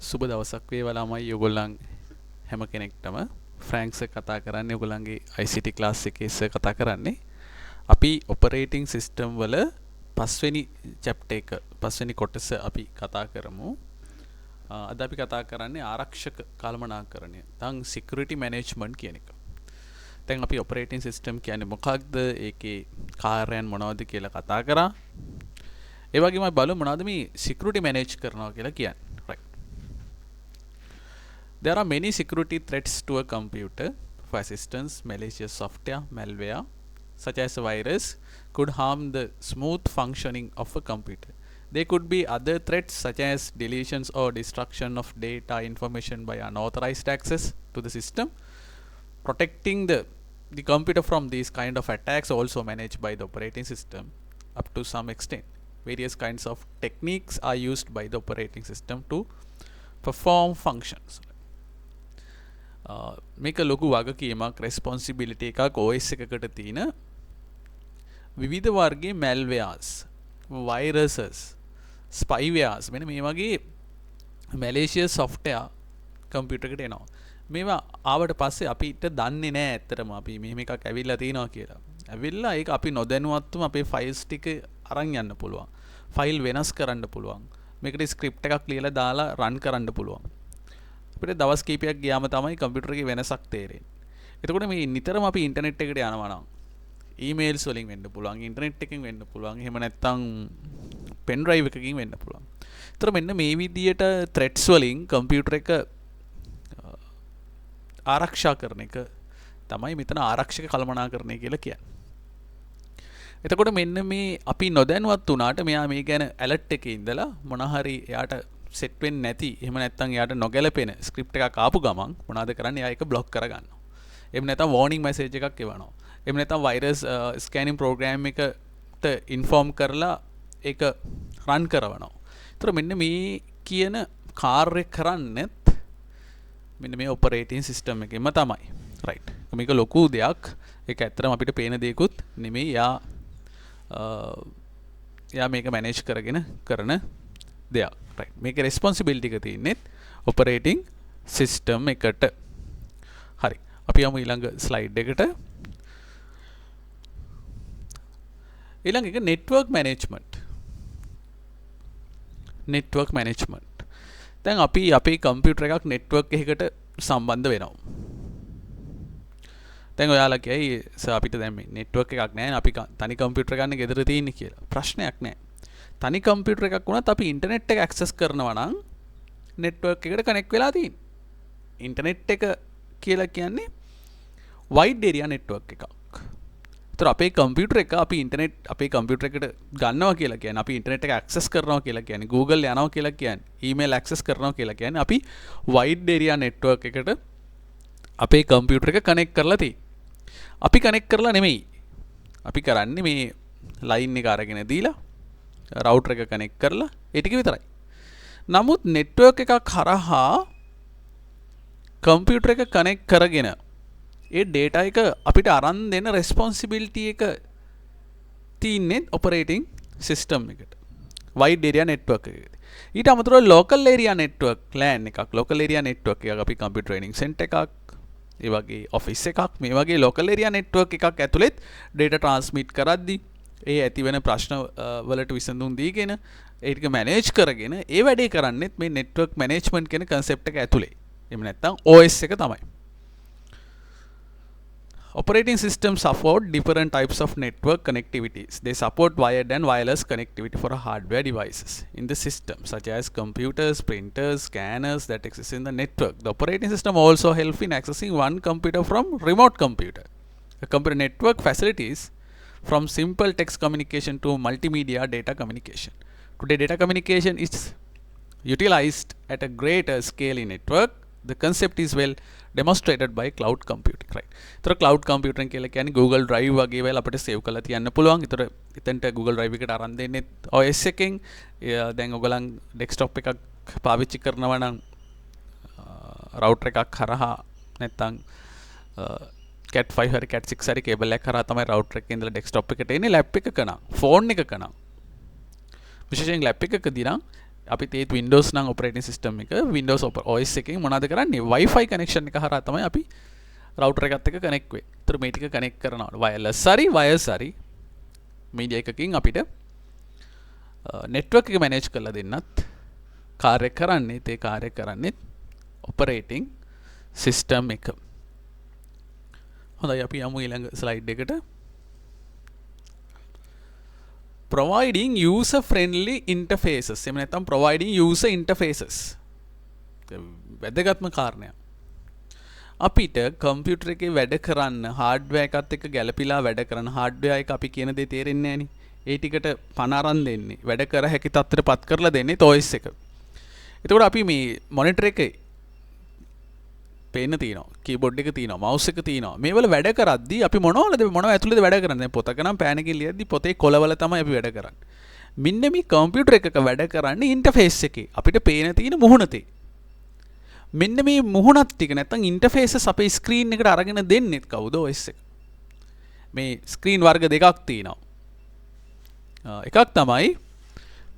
සුබ දවසක් වේවා ළමයි ඔයගොල්ලන් හැම කෙනෙක්ටම ෆ්‍රැන්ක්ස් එක කතා කරන්නේ ඔයගොල්ලන්ගේ ICT ක්ලාස් එකේ ඉස්සර කතා කරන්නේ අපි ඔපරේටිං සිස්ටම් වල පස්වෙනි චැප්ටර් එක පස්වෙනි කොටස අපි කතා කරමු. අද අපි කතා කරන්නේ ආරක්ෂක කළමනාකරණය. දැන් සිකියුරිටි මැනේජ්මන්ට් කියන එක. දැන් අපි ඔපරේටිං සිස්ටම් කියන්නේ මොකක්ද? ඒකේ කාර්යයන් මොනවද කියලා කතා කරා. ඒ වගේම බලමු මොනවද මේ සිකියුරිටි මැනේජ් කරනවා කියලා කියන්නේ. There are many security threats to a computer. For instance, malicious software, malware, such as a virus, could harm the smooth functioning of a computer. There could be other threats such as deletions or destruction of data information by unauthorized access to the system. Protecting the computer from these kind of attacks also managed by the operating system up to some extent. Various kinds of techniques are used by the operating system to perform functions. මේක ලොකු වගකීමක් responsibility එකක් OS එකකට තියෙන විවිධ වර්ගයේ malwares, viruses, spywares මෙන්න මේ වගේ malicious software කම්පියුටර් එකට එනවා. මේවා ආවට පස්සේ අපිට දන්නේ නැහැ ඇත්තටම අපි මෙහෙම එකක් ඇවිල්ලා තියෙනවා කියලා. ඇවිල්ලා ඒක අපි නොදැනුවත්වම අපේ ෆයිල්ස් ටික අරන් යන්න පුළුවන්. ෆයිල් වෙනස් කරන්න පුළුවන්. මේකට ස්ක්‍රිප්ට් එකක් ලියලා දාලා රන් කරන්න පුළුවන්. අපිට දවස් කීපයක් ගියාම තමයි කම්පියුටර් එකේ වෙනසක් තේරෙන්නේ. එතකොට මේ නිතරම අපි ඉන්ටර්නෙට් එකට යනවා නම් ඊමේල්ස් වලින් වෙන්න පුළුවන්, ඉන්ටර්නෙට් එකකින් වෙන්න පුළුවන්, එහෙම නැත්නම් පෙන් ඩ්‍රයිව් එකකින් වෙන්න පුළුවන්. ඒතර මෙන්න මේ විදියට ත්‍රෙට්ස් වලින් කම්පියුටර් එක ආරක්ෂා කරන එක තමයි මෙතන ආරක්ෂක කළමනාකරණය කියලා කියන්නේ. එතකොට මෙන්න මේ අපි නොදැනුවත් වුණාට මෙයා මේ ගැන ඇලර්ට් එකේ ඉඳලා මොන හරි එයාට සෙට් වෙන්නේ නැති එහෙම නැත්නම් එයාට නොගැලපෙන ස්ක්‍රිප්ට් එකක් ආපු ගමන් මොනවද කරන්නේ? එයා ඒක બ્લોක් කරගන්නවා. එහෙම නැත්නම් වෝනින් මැසේජ් එකක් එවනවා. එහෙම නැත්නම් වෛරස් ස්කෑනින් ප්‍රෝග්‍රෑම් එකට ඉන්ෆෝම් කරලා ඒක රන් කරනවා. ඒතර මෙන්න මේ කියන කාර්ය කරන්නේත් මෙන්න මේ ඔපරේටිං සිස්ටම් එකෙම තමයි. රයිට්. මේක ලොකු දෙයක්. ඒක ඇත්තටම අපිට පේන දෙයක්ුත් නෙමෙයි. යා මේක මැනේජ් කරගෙන කරන දෙයක්. රයිට්. මේකේ රෙස්පොන්සිබිලිටි එක තියෙන්නේ ඔපරේටිං සිස්ටම් එකට. හරි. අපි යමු ඊළඟ ස්ලයිඩ් එකට. ඊළඟ එක නෙට්වර්ක් මැනේජ්මන්ට්. Network management. දැන් අපි අපේ කම්පියුටර් එකක් නෙට්වර්ක් එකකට සම්බන්ධ වෙනවා. දැන් ඔයාලා කියයි අපිට දැන් මේ නෙට්වර්ක් එකක් නැහැ අපි තනි කම්පියුටර් ගන්න ගෙදර තියෙන්නේ කියලා. ප්‍රශ්නයක් නැහැ. තනි කම්පියුටර් එකක් වුණත් අපි ඉන්ටර්නෙට් එක ඇක්සස් කරනවා නම් නෙට්වර්ක් එකට කනෙක්ට් වෙලා තියෙන්නේ. ඉන්ටර්නෙට් එක කියලා කියන්නේ වයිඩ් ඒරියා නෙට්වර්ක් එකක්. ඒතර අපේ කම්පියුටර් එක අපි ඉන්ටර්නෙට් අපේ කම්පියුටර් එකට ගන්නවා කියලා කියන්නේ අපි ඉන්ටර්නෙට් එක ඇක්සස් කරනවා කියලා කියන්නේ Google යනවා කියලා කියන්නේ ඊමේල් ඇක්සස් කරනවා කියලා කියන්නේ අපි වයිඩ් ඒරියා නෙට්වර්ක් එකට අපේ කම්පියුටර් එක කනෙක්ට් කරලා තියෙන්නේ. අපි කනෙක්ට් කරලා නෙමෙයි. අපි කරන්නේ මේ ලයින් එක අරගෙන දීලා රවුටර් එක කනෙක්ට් කරලා ඒ ටික විතරයි. නමුත් නෙට්වර්ක් එකක් හරහා කම්පියුටර් එක කනෙක්ට් කරගෙන ඒ ඩේටා එක අපිට අරන් දෙන රෙස්පොන්සිබිලිටි එක තියෙන්නේ ඔපරේටිං සිස්ටම් එකට. වයිඩ් ඒරියා නෙට්වර්ක් එකකට. ඊට අමතරව ලෝකල් ඒරියා නෙට්වර්ක් LAN එකක්, ලෝකල් ඒරියා නෙට්වර්ක් එකක් අපි කම්පියුටර් ට්‍රේනින් සෙන්ටර් එකක්, ඒ වගේ ඔෆිස් එකක් මේ වගේ ලෝකල් ඒරියා නෙට්වර්ක් එකක් ඇතුළෙත් ඩේටා ට්‍රාන්ස්මිට් කරද්දී ඒ ඇති වෙන ප්‍රශ්න වලට විසඳුම් දීගෙන ඒක මැනේජ් කරගෙන ඒ වැඩේ කරන්නේත් මේ නෙට්වර්ක් මැනේජ්මන්ට් කියන concept එක ඇතුලේ. එහෙම නැත්නම් OS එක තමයි. Operating systems support different types of network connectivities. They support wired and wireless connectivity for hardware devices in the system, such as computers, printers, scanners that exist in the network. The operating system also helps in accessing one computer from remote computer. A computer network facilities from simple text communication to multimedia data communication. Today, data communication is utilized at a greater scale in network. The concept is well demonstrated by cloud computing. Right. So, cloud computing කියලා කියන්නේ Google Drive වගේ වෙලාව අපිට save කරලා තියන්න පුළුවන්. ඒතර එතනට Google Drive එකට අරන් දෙන්නේ OS එකෙන්. දැන් ඔයගලන් desktop එකක් පාවිච්චි කරනවා නම් router එකක් හරහා නැත්නම් cat 5 හරි cat 6 හරි කේබල් එකක් කරා තමයි router එකේ ඉඳලා desktop එකට එන්නේ lap එකක නම් phone එකක නම් විශේෂයෙන් lap එකකදී නම් අපි තේත් Windows නම් operating system එක Windows OS එකෙන් මොනවද කරන්නේ Wi-Fi connection එක හරහා තමයි අපි router එකත් එක්ක connect වෙන්නේ. ඒතර මේ ටික connect කරනවා wireless හරි wires හරි media එකකින් අපිට network එක manage කරලා දෙන්නත් කාර්ය කරන්නේ ඒ කාර්ය කරන්නේ operating system එක. හොඳයි අපි යමු ඊළඟ slide එකට. Providing user friendly interfaces. එහෙම නැත්නම් providing user interfaces. වැදගත්ම කාරණයක්. අපිට කම්පියුටර් එකේ වැඩ කරන්න hardware එකත් එක්ක ගැළපීලා වැඩ කරන hardware එක අපි කියන දේ තේරෙන්නේ නැහනේ. ඒ ටිකට පණ අරන් දෙන්නේ. වැඩ කර හැකි තත්ත්වයටපත් කරලා දෙන්නේ OS එක. එතකොට අපි මේ මොනිටර් එකේ පේන්න තියෙනවා කීබෝඩ් එක තියෙනවා මවුස් එක තියෙනවා මේවල වැඩ කරද්දී අපි මොනවද ඇතුළේද වැඩ කරන්නේ දැන් පොතක නම් පෑන් එකකින් ලියද්දී පොතේ කොළවල තමයි අපි වැඩ කරන්නේ මෙන්න මේ කම්පියුටර් එකක වැඩ කරන්නේ ඉන්ටර්ෆේස් එකේ අපිට පේන තියෙන මුහුණතේ මෙන්න මේ මුහුණත් ටික නැත්නම් ඉන්ටර්ෆේසස් අපේ ස්ක්‍රීන් එකට අරගෙන දෙන්නේ කවුද OS එක මේ ස්ක්‍රීන් වර්ග දෙකක් තියෙනවා එකක් තමයි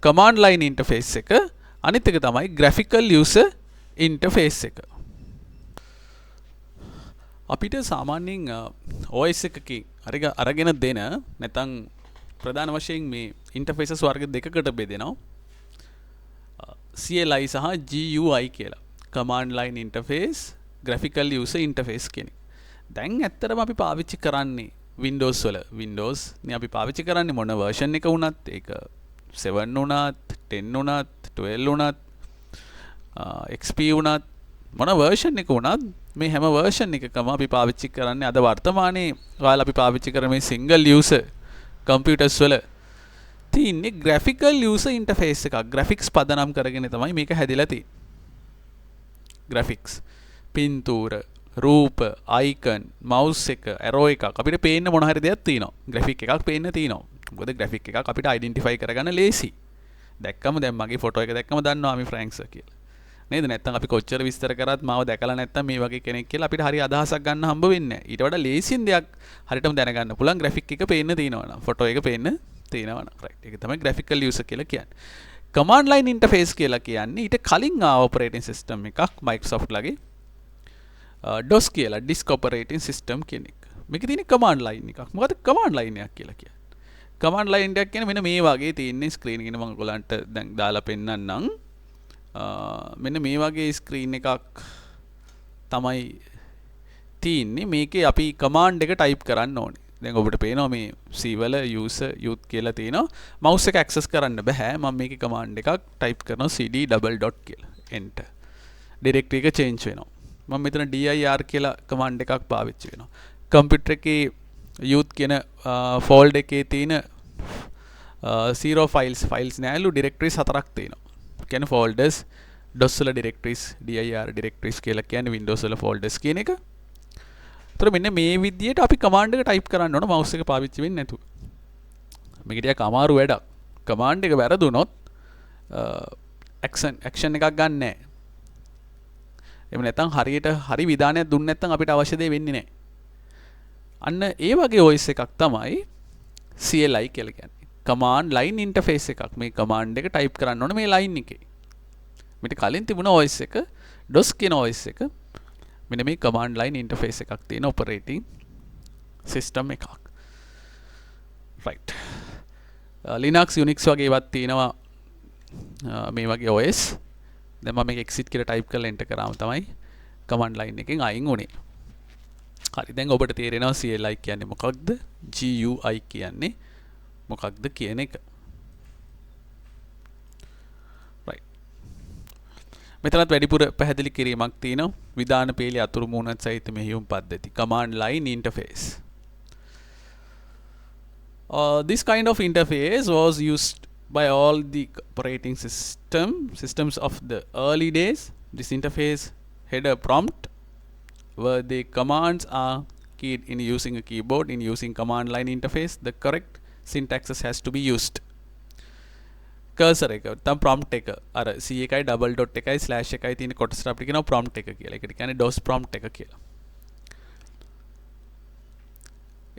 command line interface එක අනිත් එක තමයි graphical user interface එක අපිට සාමාන්‍යයෙන් OS එකකින් අරගෙන දෙන නැත්නම් ප්‍රධාන වශයෙන් මේ ඉන්ටර්ෆේසස් වර්ග දෙකකට බෙදෙනවා CLI සහ GUI කියලා. command line interface, graphical user interface කියන. දැන් ඇත්තටම අපි පාවිච්චි කරන්නේ Windows වල. Windows නේ අපි පාවිච්චි කරන්නේ මොන version එක වුණත් ඒක 7 වුණත් 10 වුණත් 12 වුණත් XP වුණත් මොන version එක වුණත් මේ හැම version එකකම අපි පාවිච්චි කරන්නේ අද වර්තමානයේ ඔයාලා අපි පාවිච්චි කරන මේ single user computers වල තියෙන්නේ graphical user interface එකක් graphics පදනම් කරගෙන තමයි මේක හැදිලා තියෙන්නේ graphics පින්තූර රූප icon mouse එක arrow එකක් අපිට පේන්න මොන හරි දෙයක් තියෙනවා graphic එකක් පේන්න තියෙනවා මොකද graphic එකක් අපිට identify කරගන්න ලේසි දැක්කම දැන් මගේ photo එක දැක්කම දන්නවා අපි Franks කියලා නේද නැත්නම් අපි කොච්චර විස්තර කරත් මාව දැකලා නැත්නම් මේ වගේ කෙනෙක් කියලා අපිට හරි අදහසක් ගන්න හම්බ වෙන්නේ නැහැ. ඊට වඩා ලේසියෙන් දෙයක් හරියටම දැනගන්න පුළුවන් graphic එක පේන්න තියෙනවනම් photo එක පේන්න තියෙනවනම් right. ඒක තමයි graphical user කියලා කියන්නේ. command line interface කියලා කියන්නේ ඊට කලින් operating system එකක් Microsoft ලගේ DOS කියලා disk operating system කියන එක. මේකේ තියෙන command line එකක්. මොකද command line එකක් කියලා කියන්නේ. command line එකක් කියන්නේ මෙන්න මේ වගේ තියෙන screen එකේ මම ඔයගොල්ලන්ට දැන් දාලා පෙන්නන්නම්. මෙන්න මේ වගේ ස්ක්‍රීන් එකක් තමයි තියෙන්නේ මේකේ අපි කමාන්ඩ් එක ටයිප් කරන්න ඕනේ. දැන් ඔබට පේනවා මේ C වල user youth කියලා තියෙනවා. mouse එක access කරන්න බෑ. මම මේකේ කමාන්ඩ් එකක් ටයිප් කරනවා cd double dot කියලා. enter. directory එක change වෙනවා. මම මෙතන dir කියලා කමාන්ඩ් එකක් පාවිච්චි වෙනවා. කම්පියුටර් එකේ youth කියන folder එකේ තියෙන 0 files නෑලු directories 4ක් තියෙනවා. කියන්නේ folders DOS වල directories dir directories කියලා කියන්නේ Windows වල folders කියන එක. ඒතර මෙන්න මේ විදිහට අපි command එක type කරන්න ඕන mouse එක පාවිච්චි වෙන්නේ නැතුව. මේක ටිකක් අමාරු වැඩක්. command එක වැරදුනොත් action එකක් ගන්න නැහැ. එහෙම නැත්නම් හරියට හරි විධානයක් දුන්නේ නැත්නම් අපිට අවශ්‍ය දේ වෙන්නේ නැහැ. අන්න ඒ වගේ OS එකක් තමයි CLI කියලා කියන්නේ. command line interface එකක් මේ command එක type කරන්න ඕනේ මේ line එකේ. මෙතන කලින් තිබුණ OS එක DOS කියන OS එක මෙන්න මේ command line interface එකක් තියෙන operating system එකක්. right. Linux Unix වගේ ඒවත් තියෙනවා මේ වගේ OS. දැන් මම මේක exit කියලා type කරලා enter කරාම තමයි command line එකෙන් අයින් වුනේ. හරි දැන් ඔබට තේරෙනවා CLI කියන්නේ මොකක්ද? GUI කියන්නේ මොකක්ද කියන එක. right. මෙතනත් වැඩිපුර පැහැදිලි කිරීමක් තියෙනවා. විධාන පේලි අතුරු මුහුණත් සහිත මෙහෙයුම් පද්ධති. command line interface. This kind of interface was used by all the operating systems of the early days. This interface had a prompt where the commands are keyed in using a keyboard. In using command line interface, the correct syntax has to be used. cursor එක තම prompt එක අර C එකයි double dot එකයි slash එකයි තියෙන කොටසට අපිට කියනවා prompt එක කියලා. ඒකට කියන්නේ DOS prompt එක කියලා.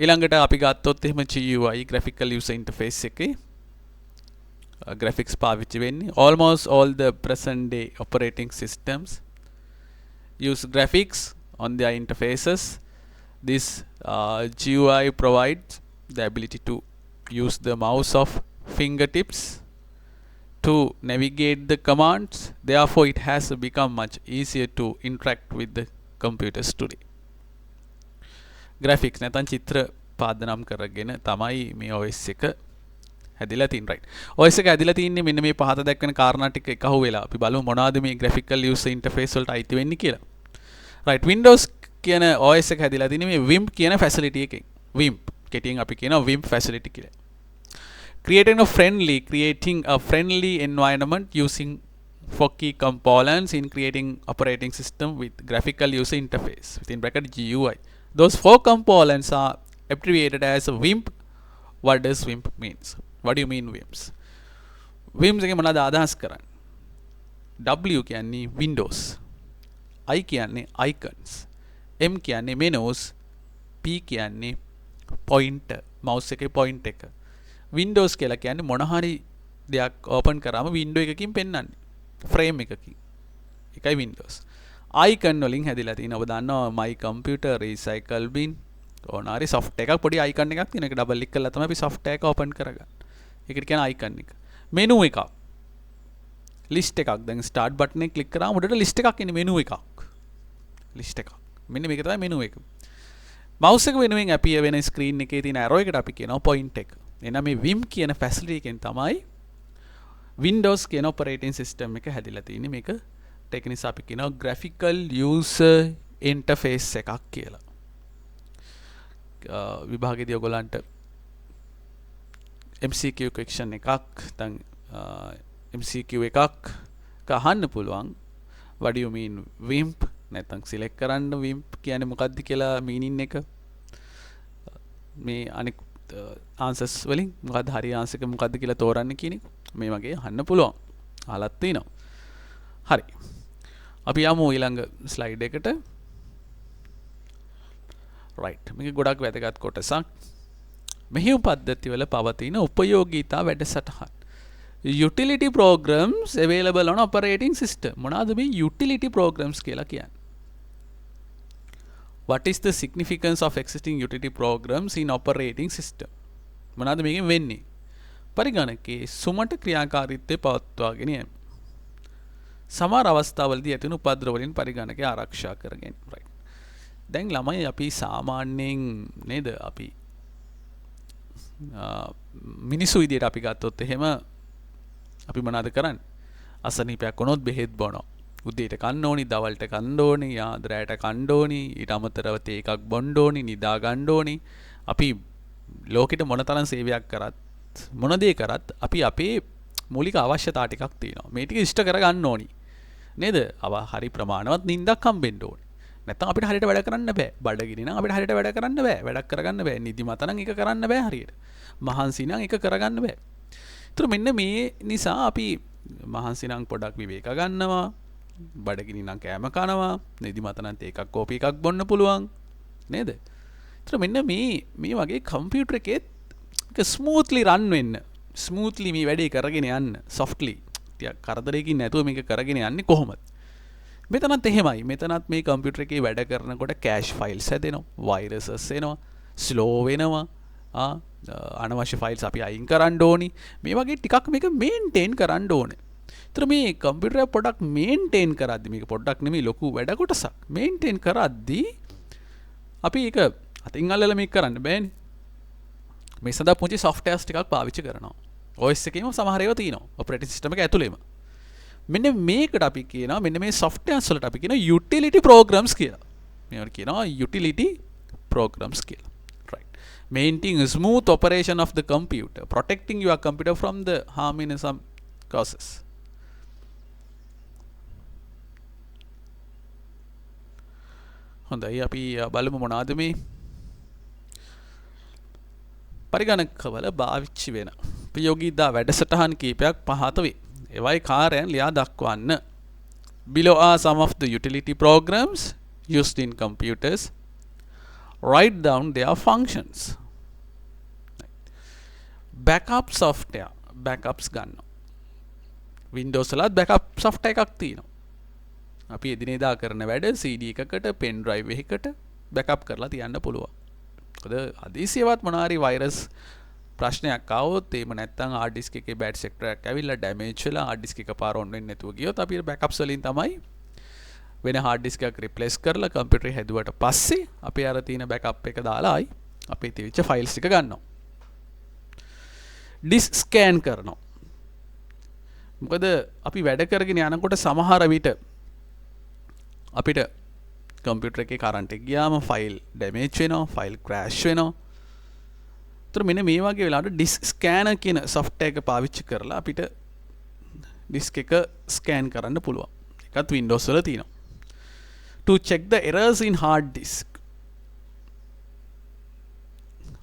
ඊළඟට අපි ගත්තොත් එහෙම GUI graphical user interface එකේ graphics පාවිච්චි වෙන්නේ. Almost all the present day operating systems use graphics on their interfaces. This GUI provides the ability to use the mouse of fingertips to navigate the commands. Therefore, it has become much easier to interact with the computers today. Graphics නැත්නම් චිත්‍ර පාදනම් කරගෙන තමයි මේ OS එක හැදිලා තියෙන්නේ. right. OS එක හැදිලා තින්නේ මෙන්න මේ පහත දැක්වෙන කාරණා ටික එකහුව වෙලා. අපි බලමු මොනවද මේ graphical user interface වලට අයිති වෙන්නේ කියලා. right. Windows කියන OS එක හැදිලා තින්නේ මේ WIMP කියන facility එකෙන්. WIMP කෙටියෙන් අපි කියනවා WIMP facility කියලා. Creating a friendly environment using for key components in creating operating system with graphical user interface within bracket GUI. Those 4 components are abbreviated as WIMP. What does WIMP means? What do you mean WIMPs? WIMPs එකේ මොනවද අදහස් කරන්නේ? W කියන්නේ Windows, I කියන්නේ icons, M කියන්නේ menus, P කියන්නේ pointer, mouse එකේ point එක. Windows කියලා කියන්නේ මොන හරි දෙයක් open කරාම window එකකින් පෙන්වන්නේ. frame එකකින්. ඒකයි Windows. icon වලින් හැදිලා තියෙන ඔබ දන්නවා my computer recycle bin ඕනාරි software එකක් පොඩි icon එකක් තියෙන එක double click කරලා තමයි අපි software එක open කරගන්නේ. ඒකට කියන icon එක. menu එකක්. list එකක්. දැන් start button එක click කරාම උඩට list එකක් එන්නේ menu එකක්. list එකක්. මෙන්න මේක තමයි menu එක. mouse එක වෙනුවෙන් appear වෙන screen එකේ තියෙන arrow එකට අපි කියනවා point එක. එහෙනම් මේ WIMP කියන facility එකෙන් තමයි Windows කියන operating system එක හැදිලා තියෙන්නේ. මේක ඒක නිසා අපි කියනවා graphical user interface එකක් කියලා. විභාගයේදී ඔයගොල්ලන්ට MCQ question එකක් දැන් MCQ එකක් අහන්න පුළුවන්. what do you mean WIMP නැත්නම් select කරන්න WIMP කියන්නේ මොකක්ද කියලා meaning එක මේ අනික answers වලින් මොකක්ද හරි answer එක මොකක්ද කියලා තෝරන්න කියන එක මේ වගේ අහන්න පුළුවන්. අහලත් තිනවා. හරි. අපි යමු ඊළඟ slide එකට. right. මේක ගොඩක් වැදගත් කොටසක්. මෙහෙයුම් පද්ධති වල පවතින උපයෝගීතා වැඩසටහන්. utility programs available on operating system. මොනවාද මේ utility programs කියලා කියන්නේ? What is the significance of existing utility programs in operating system? මොනවාද මේකෙන් වෙන්නේ? පරිගණකයේ සුමට ක්‍රියාකාරීත්වය පවත්වාගෙන යෑම. සමහර අවස්ථාවලදී ඇතිවන උපද්‍රව වලින් පරිගණකය ආරක්ෂා කර ගැනීම. right. දැන් ළමයි අපි සාමාන්‍යයෙන් නේද අපි මිනිස්සු විදියට අපි ගත්තොත් එහෙම අපි මොනවද කරන්නේ? අසනීපයක් වුණොත් බෙහෙත් බොනවා. උදේට කන්න ඕනි, දවල්ට කන්න ඕනි, රැයට කන්න ඕනි, ඊට අමතරව තේ එකක් බොන්න ඕනි, නිදා ගන්න ඕනි. අපි ලෝකෙට මොනතරම් සේවයක් කරත් මොන දේ කරත් අපි අපේ මූලික අවශ්‍යතා ටිකක් තියෙනවා. මේ ටික ඉෂ්ට කරගන්න ඕනි. නේද? හරි ප්‍රමාණවත් නිින්දක් හම්බෙන්න ඕනි. නැත්නම් අපිට හරියට වැඩ කරන්න බෑ. බඩගිනි නම් අපිට හරියට වැඩ කරන්න බෑ. වැඩක් කරගන්න බෑ. නිදිමත නම් ඒක කරන්න බෑ හරියට. මහන්සි නම් ඒක කරගන්න බෑ. ඒතර මෙන්න මේ නිසා අපි මහන්සි නම් පොඩක් විවේක ගන්නවා. බඩගිනි නම් කෑම කනවා. නිදිමත නම් තේ එකක් කෝපි එකක් බොන්න පුළුවන්. නේද? ඒතර මෙන්න මේ වගේ කම්පියුටර් එකේ ස්මූත්ලි රන් වෙන්න. ස්මූත්ලි මේ වැඩේ කරගෙන යන්න. softly. ටිකක් කරදරයකින් නැතුව මේක කරගෙන යන්නේ කොහොමද? මෙතනත් එහෙමයි. මෙතනත් මේ කම්පියුටර් එකේ වැඩ කරනකොට කැෂ් ෆයිල්ස් හැදෙනවා, වෛරසස් එනවා, ස්ලෝ වෙනවා. අනවශ්‍ය ෆයිල්ස් අපි අයින් කරන්න ඕනි. මේ වගේ ටිකක් මේක මේන්ටේන් කරන්න ඕනේ. ඒතර මේ කම්පියුටර් එක පොඩ්ඩක් මේන්ටේන් කරද්දි මේක පොඩ්ඩක් නෙමෙයි ලොකු වැඩ කොටසක්. මේන්ටේන් කරද්දි අපි ඒක අතින් අල්ලලා මේක කරන්න බෑනේ. මේ සඳහා පුංචි softwares ටිකක් පාවිච්චි කරනවා. OS එකේම සමහර ඒවා තියෙනවා. operating system එක ඇතුළේම. මෙන්න මේකට අපි කියනවා මෙන්න මේ softwares වලට අපි කියනවා utility programs කියලා. මේවට කියනවා utility programs කියලා. right. Maintaining smooth operation of the computer, protecting your computer from the harm in some causes. හොඳයි අපි බලමු මොනවද මේ පරිගණකවල භාවිතා වෙන ප්‍රයෝගීතා වැඩසටහන් කීපයක් පහත වේ. ඒවයි කාර්යයන් ලියා දක්වන්න. Below are some of the utility programs used in computers. Write down their functions. Backup software. Backups ගන්න. Windows වලත් backup software එකක් තියෙනවා. අපි එදිනෙදා කරන වැඩ CD එකකට pen drive එකකට backup කරලා තියන්න පුළුවන්. මොකද අදීසියවත් මොනාරි virus ප්‍රශ්නයක් ආවොත් එහෙම නැත්නම් hard disk එකේ bad sector එකක් ඇවිල්ලා damage වෙලා hard disk එක පාර on වෙන්නේ නැතුව ගියොත් අපි backups වලින් තමයි වෙන hard disk එකක් replace කරලා computer හැදුවට පස්සේ අපි අර තියෙන backup එක දාලා ආයි අපේ තියවිච්ච files ටික ගන්නවා. disk scan කරනවා. මොකද අපි වැඩ කරගෙන යනකොට සමහර විට අපිට කම්පියුටර් එකේ කරන්ට් එක ගියාම ෆයිල් ඩැමේජ් වෙනවා, ෆයිල් ක්‍රෑෂ් වෙනවා. ඒතර මෙන්න මේ වගේ වෙලාවට ඩිස්ක් ස්කෑනර් කියන software එක පාවිච්චි කරලා අපිට ඩිස්ක් එක ස්කෑන් කරන්න පුළුවන්. ඒකත් Windows වල තියෙනවා. To check the errors in hard disk.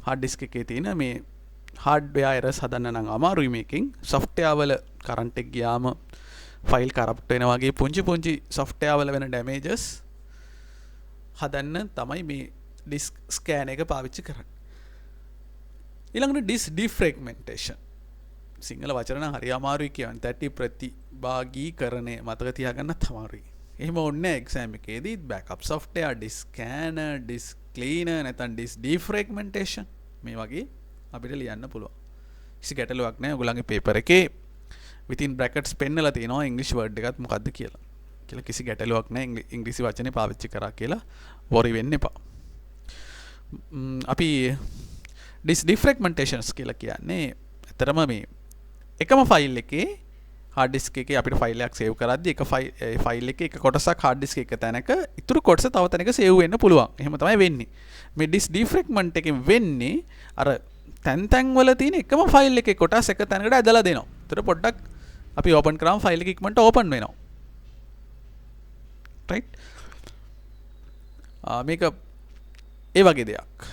hard disk එකේ තියෙන මේ hardware errors හදන්න නම් අමාරුයි මේකෙන්. software වල කරන්ට් එක ගියාම ෆයිල් කරප්ට් වෙන වගේ පුංචි software වල වෙන damages හදන්න තමයි මේ disk scan එක පාවිච්චි කරන්නේ. ඊළඟට disk defragmentation. සිංහල වචන නම් හරි අමාරුයි කියන්නේ. තැටි ප්‍රතිභාගීකරණය මතක තියාගන්නත් අමාරුයි. එහෙම ඕනේ exam එකේදී backup software, disk scanner, disk cleaner නැත්නම් disk defragmentation මේ වගේ අපිට ලියන්න පුළුවන්. කිසි ගැටලුවක් නැහැ. ඔයගොල්ලන්ගේ paper එකේ within brackets පෙන්නලා තියෙනවා English word එකත් මොකද්ද කියලා. කිසි ගැටලුවක් නැහැ. ඉංග්‍රීසි වචනේ පාවිච්චි කරා කියලා worry වෙන්න එපා. අපි disk defragmentations කියලා කියන්නේ ඇතරම මේ එකම ෆයිල් එකේ hard disk එකේ අපිට ෆයිල් එකක් සේව් කරද්දී එක ෆයිල් එකේ එක කොටසක් hard disk එක තැනක ඉතුරු කොටස තව තැනක සේව් වෙන්න පුළුවන්. එහෙම තමයි වෙන්නේ. මේ disk defragment එකෙන් වෙන්නේ අර තැන් වල තියෙන එකම ෆයිල් එකේ කොටස් එක තැනකට ඇදලා දෙනවා. ඒතර පොඩ්ඩක් අපි ඕපන් කරාම ෆයිල් එක ඉක්මනට ඕපන් වෙනවා. right? මේක ඒ වගේ දෙයක්.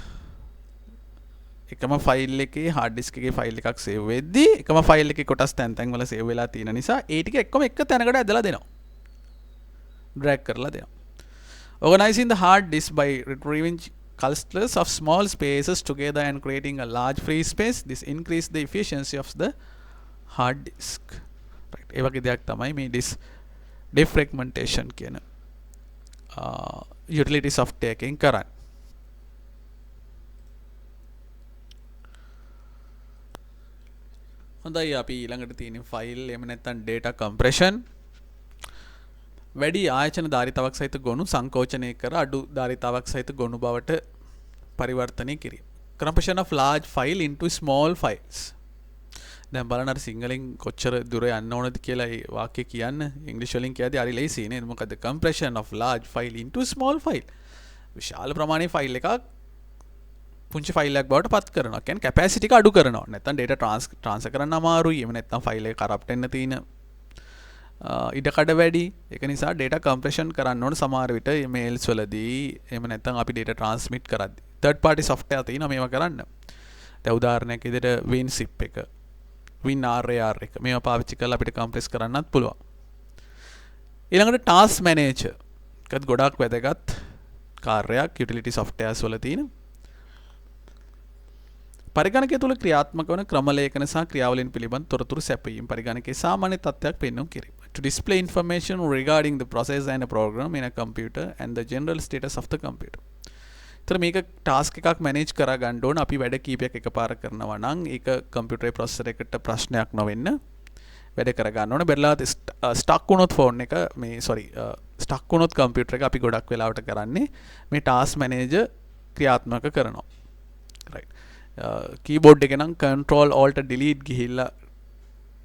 එකම ෆයිල් එකේ hard disk එකේ ෆයිල් එකක් සේව් වෙද්දී එකම ෆයිල් එකේ කොටස් තැන් වල සේව් වෙලා තියෙන නිසා ඒ ටික එක්කම එක තැනකට ඇදලා දෙනවා. drag කරලා දෙනවා. Organizing the hard disk by retrieving clusters of small spaces together and creating a large free space. This increase the efficiency of the hard disk. Right. ඒ වගේ දෙයක් තමයි මේ disk defragmentation කියන utility software එකෙන් කරන්නේ. හොඳයි අපි ඊළඟට තියෙන ෆයිල් එහෙම නැත්නම් data compression. වැඩි ආයතන ධාරිතාවක් සහිත ගොනු සංකෝචනය කර අඩු ධාරිතාවක් සහිත ගොනු බවට පරිවර්තනය කිරීම. Compression of large file into small files. දැන් බලන්න අර සිංහලෙන් කොච්චර දුර යන්න ඕනද කියලා ඒ වාක්‍ය කියන්න ඉංග්‍රීසි වලින් කියද්දී හරි ලේසියි නේද? මොකද compression of large file into small file. විශාල ප්‍රමාණයේ ෆයිල් එකක් පුංචි ෆයිල් එකක් බවට පත් කරනවා. කියන්නේ කැපැසිටි එක අඩු කරනවා. නැත්නම් data transfer කරන්න අමාරුයි. එහෙම නැත්නම් ෆයිල් එක කරප්ට් වෙන්න තියෙන ඉඩකඩ වැඩි. ඒක නිසා data compression කරන්න ඕන සමහර විට emails වලදී එහෙම නැත්නම් අපි data transmit කරද්දී third party software තියෙනවා මේවා කරන්න. දැන් උදාහරණයක් විදිහට WinZip එක, WinRAR එක මේවා පාවිච්චි කරලා අපිට compress කරන්නත් පුළුවන්. ඊළඟට task manager. ඒකත් ගොඩාක් වැදගත් කාර්යයක් utility softwares වල තියෙන. පරිගණකය තුළ ක්‍රියාත්මක වන ක්‍රමලේඛන සහ ක්‍රියාවලින් පිළිබඳ තොරතුරු සැපයීම පරිගණකයේ සාමාන්‍ය තත්ත්වයක් පෙන්වීම කිරීම. To display information regarding the process and a program in a computer and the general status of the computer. ඒතර මේක ටාස්ක් එකක් මැනේජ් කරා ගන්න ඕන. අපි වැඩ කීපයක් එකපාර කරනවා නම් ඒක කම්පියුටරේ ප්‍රොසෙසර් එකට ප්‍රශ්නයක් නොවෙන්න වැඩ කර ගන්න ඕන. බෙරලාත් ස්ටක් වුණොත් ෆෝන් එක ස්ටක් වුණොත් කම්පියුටර් එක අපි ගොඩක් වෙලාවට කරන්නේ මේ ටාස්ක් මැනේජර් ක්‍රියාත්මක කරනවා. right. කීබෝඩ් එකේ නම් control alt delete ගිහිල්ලා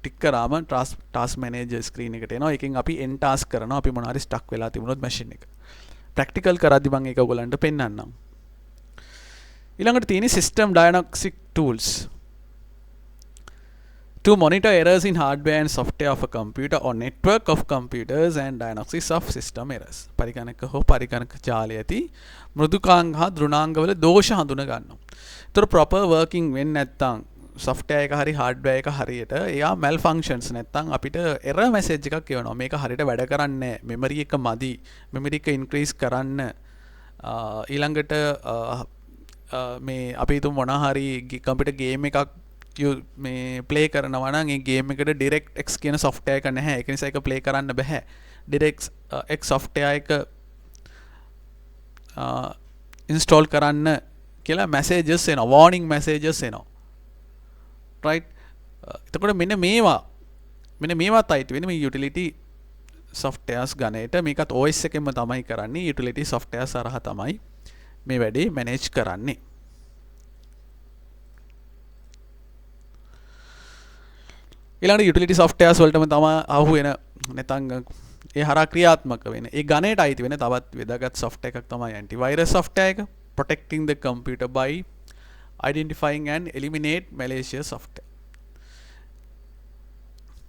ටික් කරාම task manager screen එකට එනවා. ඒකෙන් අපි end task කරනවා. අපි මොන හරි stuck වෙලා තිබුණොත් machine එක. practical කරද්දි මම ඒක ඔයගලන්ට පෙන්නන්නම්. ඊළඟට තියෙන්නේ system diagnostic tools. To monitor errors in hardware and software of a computer or network of computers and diagnosis of system errors. පරිගණක හෝ පරිගණක ජාලය ඇති මෘදුකාංග හා ධෘණාංගවල දෝෂ හඳුන ගන්නවා. ඒතර proper working වෙන්නේ නැත්නම් software එක හරි hardware එක හරියට එයා malfunctions නැත්නම් අපිට error message එකක් එවනවා. මේක හරියට වැඩ කරන්නේ නැහැ. memory එක මදි. memory එක increase කරන්න ඊළඟට මේ අපි හිතමු මොනවා හරි computer game එකක් මේ ප්ලේ කරනවා නම් ඒ ගේම් එකට DirectX කියන software එක නැහැ. ඒක නිසා ඒක ප්ලේ කරන්න බෑ. DirectX software එක install කරන්න කියලා messages එනවා. warning messages එනවා. right? එතකොට මෙන්න මේවත් අයිති වෙන්නේ මේ utility softwares ගණයට. මේකත් OS එකෙන්ම තමයි කරන්නේ. utility softwares හරහා තමයි මේ වැඩේ manage කරන්නේ. ඊළඟට utility softwares වලටම තමයි අහු වෙන නැත්නම් ඒ හරහා ක්‍රියාත්මක වෙන. ඒ ගණයට අයිති වෙන තවත් වැදගත් software එකක් තමයි antivirus software එක. protecting the computer by identifying and eliminate malicious software.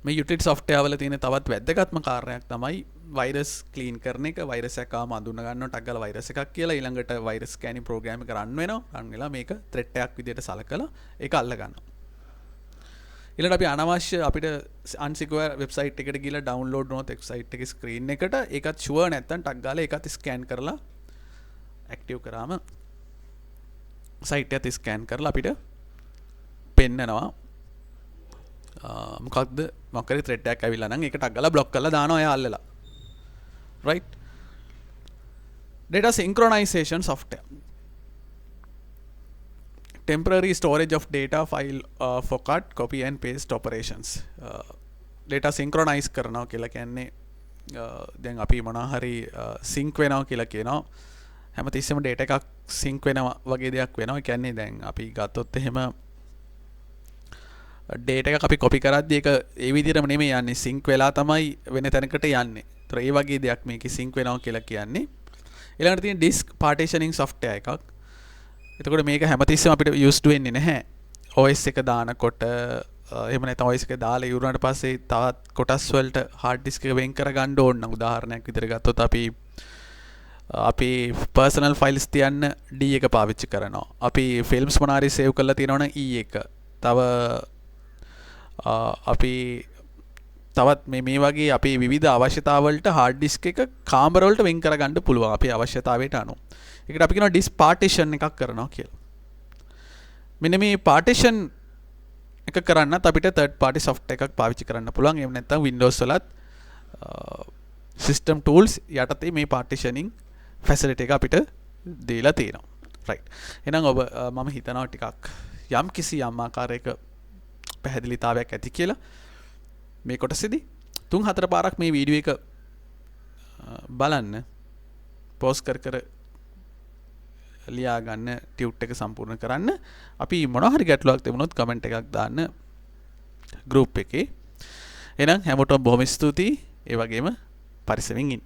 මේ utility software වල තියෙන තවත් වැදගත්ම කාරණයක් තමයි virus clean කරන එක. virus එකක් ආවම අඳුන ගන්නවා ටක් ගාලා virus එකක් කියලා. ඊළඟට virus scanning program එක run වෙනවා. run වෙලා මේක threat එකක් විදිහට සලකලා ඒක අල්ල ගන්නවා. ඊළඟට අපි අනවශ්‍ය අපිට unsecure website එකට ගිහලා download වුණොත් website එකේ screen එකට ඒකත් sure නැත්නම් ටක් ගාලා ඒකත් scan කරලා active කරාම site එකත් scan කරලා අපිට පෙන්නනවා මොකක්ද මොකක් හරි thread එකක් ඇවිල්ලා නම් ඒක ටක් ගාලා block කරලා දානවා එයා අල්ලලා. right? data synchronization software. temporary storage of data file for cut copy and paste operations. data synchronize කරනවා කියලා කියන්නේ දැන් අපි මොනවා හරි sync වෙනවා කියලා කියනවා. හැමතිස්සෙම data එකක් sync වෙනවා වගේ දෙයක් වෙනවා. ඒ කියන්නේ දැන් අපි ගත්තොත් එහෙම data එකක් අපි copy කරද්දී ඒක ඒ විදිහටම නෙමෙයි යන්නේ sync වෙලා තමයි වෙන තැනකට යන්නේ. ඒතර ඒ වගේ දෙයක් මේකේ sync වෙනවා කියලා කියන්නේ. ඊළඟට තියෙන disk partitioning software එකක්. එතකොට මේක හැමතිස්සෙම අපිට used වෙන්නේ නැහැ. OS එක දානකොට එහෙම නැත්නම් OS එක දාලා ඉවරනට පස්සේ තවත් කොටස් වලට hard disk එක වෙන් කරගන්න ඕන නම් උදාහරණයක් විදිහට ගත්තොත් අපි personal files තියන්න D එක පාවිච්චි කරනවා. අපි films මොනාරි save කරලා තියෙනවා නම් E එක. තව අපි තවත් මේ වගේ අපි විවිධ අවශ්‍යතාවලට hard disk එක කාමර වලට වෙන් කරගන්න පුළුවන් අපේ අවශ්‍යතාවයට අනුව. ඒකට අපි කියනවා disk partition එකක් කරනවා කියලා. මෙන්න මේ partition එක කරන්නත් අපිට third party software එකක් පාවිච්චි කරන්න පුළුවන්. එහෙම නැත්නම් Windows වලත් system tools යටතේ මේ partitioning facility එක අපිට දීලා තියෙනවා. right. එහෙනම් ඔබ මම හිතනවා ටිකක් යම් කිසි ආකාරයක පැහැදිලිතාවයක් ඇති කියලා. මේ කොටසේදී 3-4 පාරක් මේ වීඩියෝ එක බලන්න පෝස් කර ලියා ගන්න ටියුට් එක සම්පූර්ණ කරන්න. අපි මොනවා හරි ගැටලුවක් තිබුණොත් කමෙන්ට් එකක් දාන්න group එකේ. එහෙනම් හැමෝටම බොහොම ස්තුතියි. ඒ වගේම පරිස්සමින් ඉන්න.